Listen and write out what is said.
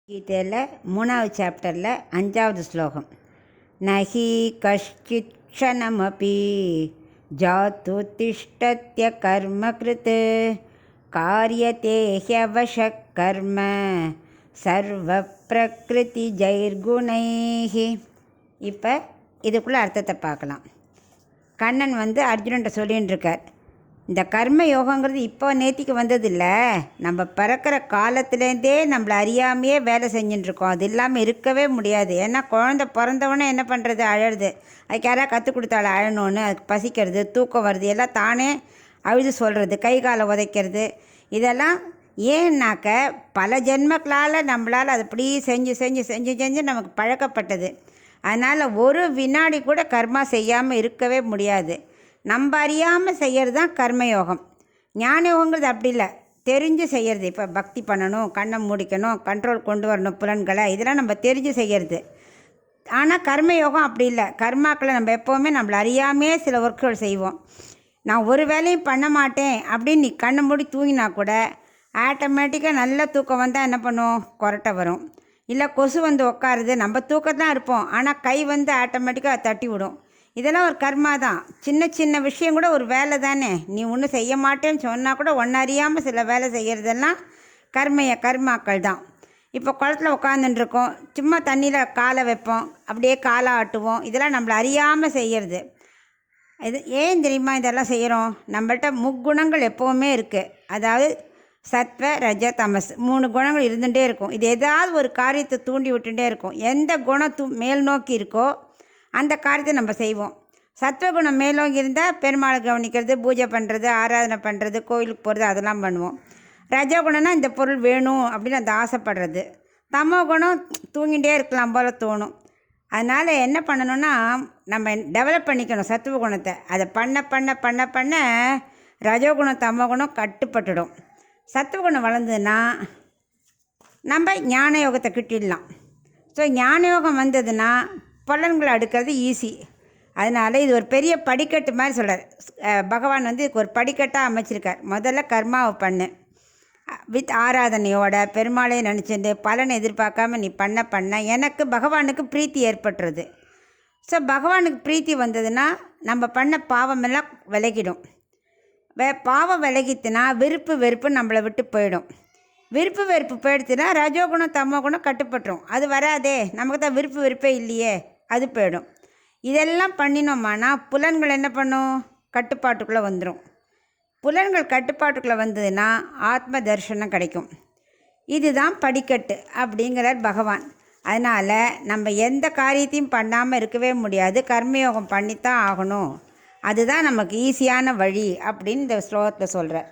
கீதையில் 3வது சாப்டரில் 5வது ஸ்லோகம். நஹி கஷ்சித் க்ஷணமபி ஜாத்து திஷ்டத்ய கர்ம கிருத் காரியதே ஹ்யவஷக் கர்ம சர்வ பிரகிருதி ஜைர்குணைஹி. இப்போ இதுக்குள்ளே அர்த்தத்தை பார்க்கலாம். கண்ணன் அர்ஜுனன்ட்ட சொல்லின்னு இருக்கார், இந்த கர்ம யோகங்கிறது இப்போ நேத்திக்கு வந்ததில்லை, நம்ம பிறக்கிற காலத்துலேருந்தே நம்மளை அறியாமையே வேலை செஞ்சுட்டுருக்கோம். அது இல்லாமல் இருக்கவே முடியாது. ஏன்னா குழந்தை பிறந்தவொடனே என்ன பண்ணுறது, அழறது. அதுக்கு யாராவது கற்றுக் கொடுத்தாலும் அழணுன்னு, அதுக்கு பசிக்கிறது, தூக்கம் வருது, எல்லாம் தானே அழுது சொல்கிறது, கை காலை உதைக்கிறது. இதெல்லாம் ஏன்னாக்க பல ஜென்மங்களால் நம்மளால் அது அப்படி செஞ்சு செஞ்சு செஞ்சு செஞ்சு நமக்கு பழக்கப்பட்டது. அதனால் ஒரு வினாடி கூட கர்மா செய்யாமல் இருக்கவே முடியாது. நம்ம அறியாமல் செய்கிறது தான் கர்மயோகம். ஞான யோகங்கிறது அப்படி இல்லை, தெரிஞ்சு செய்கிறது. இப்போ பக்தி பண்ணணும், கண்ணை மூடிக்கணும், கண்ட்ரோல் கொண்டு வரணும் புலன்களை, இதெல்லாம் நம்ம தெரிஞ்சு செய்கிறது. ஆனால் கர்மயோகம் அப்படி இல்லை. கர்மாக்களை நம்ம எப்போவுமே நம்மளை அறியாமே சில ஒர்க்குகள் செய்வோம். நான் ஒரு வேலையும் பண்ண மாட்டேன் அப்படின்னு நீ கண்ணை மூடி தூங்கினா கூட ஆட்டோமேட்டிக்காக நல்ல தூக்கம் வந்தால் என்ன பண்ணும், கொரட்டை வரும். இல்லை கொசு உட்காருது, நம்ம தூக்கத்தான் இருப்போம், ஆனால் கை ஆட்டோமேட்டிக்காக தட்டி விடும். இதெல்லாம் ஒரு கர்மா தான். சின்ன சின்ன விஷயம் கூட ஒரு வேலை தானே. நீ ஒன்றும் செய்ய மாட்டேன்னு சொன்னால் கூட ஒன்று அறியாமல் சில வேலை செய்கிறதெல்லாம் கர்மாக்கள் தான். இப்போ குளத்துல உட்காந்துட்டுருக்கோம், சும்மா தண்ணியில் காலை வைப்போம், அப்படியே காலை ஆட்டுவோம். இதெல்லாம் நம்மளை அறியாமல் செய்கிறது. இது ஏன் தெரியுமா இதெல்லாம் செய்கிறோம்? நம்மள்கிட்ட முக்குணங்கள் எப்போவுமே இருக்குது. அதாவது சத்வ ரஜ தமஸ் 3 குணங்கள் இருந்துகிட்டே இருக்கும். இது ஏதாவது ஒரு காரியத்தை தூண்டி விட்டுட்டே இருக்கும். எந்த குணம் மேல் நோக்கி இருக்கோ அந்த காரியத்தை நம்ம செய்வோம். சத்வகுணம் மேலோங்கி இருந்தால் பெருமாளை கவனிக்கிறது, பூஜை பண்ணுறது, ஆராதனை பண்ணுறது, கோயிலுக்கு போகிறது, அதெல்லாம் பண்ணுவோம். ரஜகுணம்னா இந்த பொருள் வேணும் அப்படின்னு அந்த ஆசைப்படுறது. தமோ குணம் தூங்கிகிட்டே இருக்கலாம் போல் தோணும். அதனால் என்ன பண்ணணும்னா நம்ம டெவலப் பண்ணிக்கணும் சத்துவகுணத்தை. அதை பண்ண பண்ண பண்ண பண்ண ரஜோகுணம் தமோகுணம் கட்டுப்பட்டுடும். சத்துவகுணம் வளர்ந்ததுன்னா நம்ம ஞான யோகத்தை கிட்டிடலாம். ஸோ ஞான யோகம் வந்ததுன்னா பலன்களை அடுக்கிறது ஈஸி. அதனால் இது ஒரு பெரிய படிக்கட்டு மாதிரி சொல்கிறார் பகவான். இதுக்கு ஒரு படிக்கட்டாக அமைச்சிருக்கார். முதல்ல கர்மாவை பண்ணு, வித் ஆராதனையோட பெருமாளையை நினச்சிட்டு பலனை எதிர்பார்க்காம நீ பண்ண பண்ண எனக்கு பகவானுக்கு பிரீத்தி ஏற்பட்டுறது. ஸோ பகவானுக்கு பிரீத்தி வந்ததுன்னா நம்ம பண்ண பாவமெல்லாம் விலகிடும். பாவம் விலகித்துனா விருப்பு வெறுப்பு நம்மளை விட்டு போயிடும். விருப்பு வெறுப்பு போயிடுச்சுன்னா ரஜோகுணம் தமோகுணம் கட்டுப்பட்டுரும். அது வராதே, நமக்கு தான் விருப்பு வெறுப்பே இல்லையே, அது போயிடும். இதெல்லாம் பண்ணினோம்னா புலன்கள் என்ன பண்ணும், கட்டுப்பாட்டுக்குள்ளே வந்துடும். புலன்கள் கட்டுப்பாட்டுக்குள்ளே வந்ததுன்னா ஆத்ம தரிசனம் கிடைக்கும். இதுதான் படிக்கட்டு அப்படிங்கிறார் பகவான். அதனால் நம்ம எந்த காரியத்தையும் பண்ணாமல் இருக்கவே முடியாது. கர்மயோகம் பண்ணித்தான் ஆகணும். அதுதான் நமக்கு ஈஸியான வழி அப்படின்னு இந்த ஸ்லோகத்தில் சொல்கிறார்.